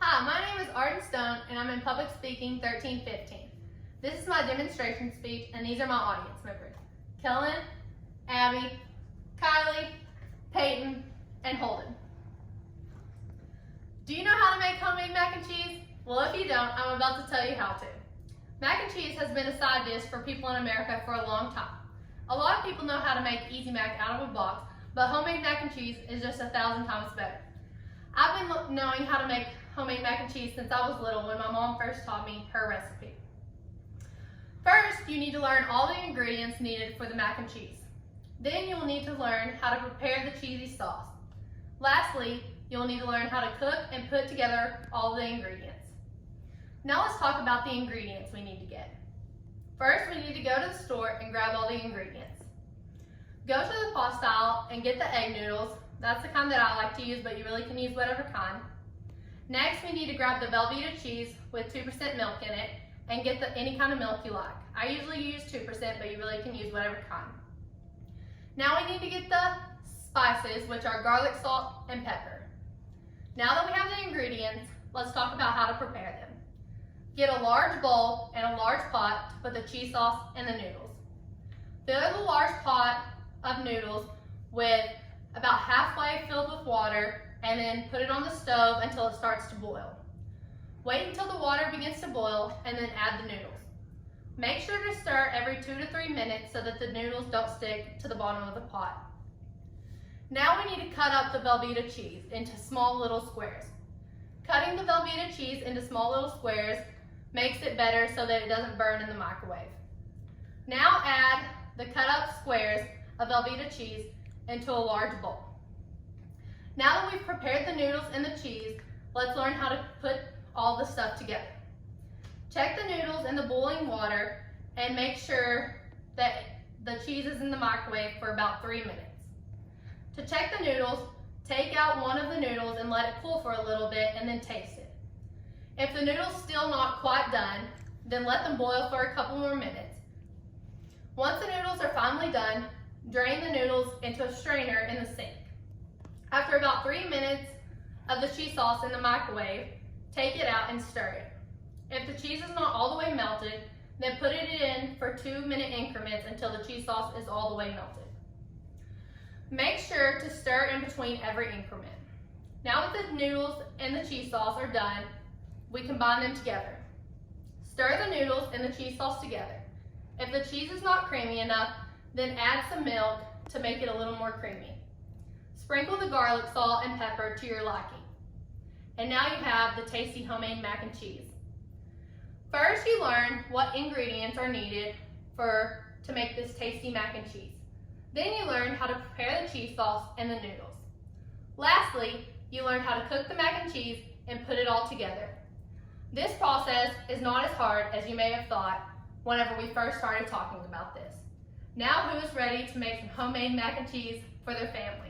Hi, my name is Arden Stone and I'm in Public Speaking 1315. This is my demonstration speech and these are my audience members. Kellen, Abby, Kylie, Peyton, and Holden. Do you know how to make homemade mac and cheese? Well, if you don't, I'm about to tell you how to. Mac and cheese has been a side dish for people in America for a long time. A lot of people know how to make easy mac out of a box, but homemade mac and cheese is just 1,000 times better. I've been knowing how to make homemade mac and cheese since I was little when my mom first taught me her recipe. First, you need to learn all the ingredients needed for the mac and cheese. Then you'll need to learn how to prepare the cheesy sauce. Lastly, you'll need to learn how to cook and put together all the ingredients. Now let's talk about the ingredients we need to get. First, we need to go to the store and grab all the ingredients. Go to the pasta aisle and get the egg noodles. That's the kind that I like to use, but you really can use whatever kind. Next, we need to grab the Velveeta cheese with 2% milk in it and get any kind of milk you like. I usually use 2%, but you really can use whatever kind. Now we need to get the spices, which are garlic, salt, and pepper. Now that we have the ingredients, let's talk about how to prepare them. Get a large bowl and a large pot to put the cheese sauce and the noodles. Fill the large pot of noodles with about halfway filled with water and then put it on the stove until it starts to boil. Wait until the water begins to boil and then add the noodles. Make sure to stir every 2 to 3 minutes so that the noodles don't stick to the bottom of the pot. Now we need to cut up the Velveeta cheese into small little squares. Cutting the Velveeta cheese into small little squares makes it better so that it doesn't burn in the microwave. Now add the cut up squares of Velveeta cheese into a large bowl. Now that we've prepared the noodles and the cheese, let's learn how to put all the stuff together. Check the noodles in the boiling water and make sure that the cheese is in the microwave for about 3 minutes. To check the noodles, take out one of the noodles and let it cool for a little bit and then taste it. If the noodle's still not quite done, then let them boil for a couple more minutes. Once the noodles are finally done, drain the noodles into a strainer in the sink. After about 3 minutes of the cheese sauce in the microwave, take it out and stir it. If the cheese is not all the way melted, then put it in for 2-minute increments until the cheese sauce is all the way melted. Make sure to stir in between every increment. Now that the noodles and the cheese sauce are done, we combine them together. Stir the noodles and the cheese sauce together. If the cheese is not creamy enough, then add some milk to make it a little more creamy. Sprinkle the garlic, salt, and pepper to your liking. And now you have the tasty homemade mac and cheese. First, you learn what ingredients are needed to make this tasty mac and cheese. Then you learn how to prepare the cheese sauce and the noodles. Lastly, you learn how to cook the mac and cheese and put it all together. This process is not as hard as you may have thought whenever we first started talking about this. Now who is ready to make some homemade mac and cheese for their family?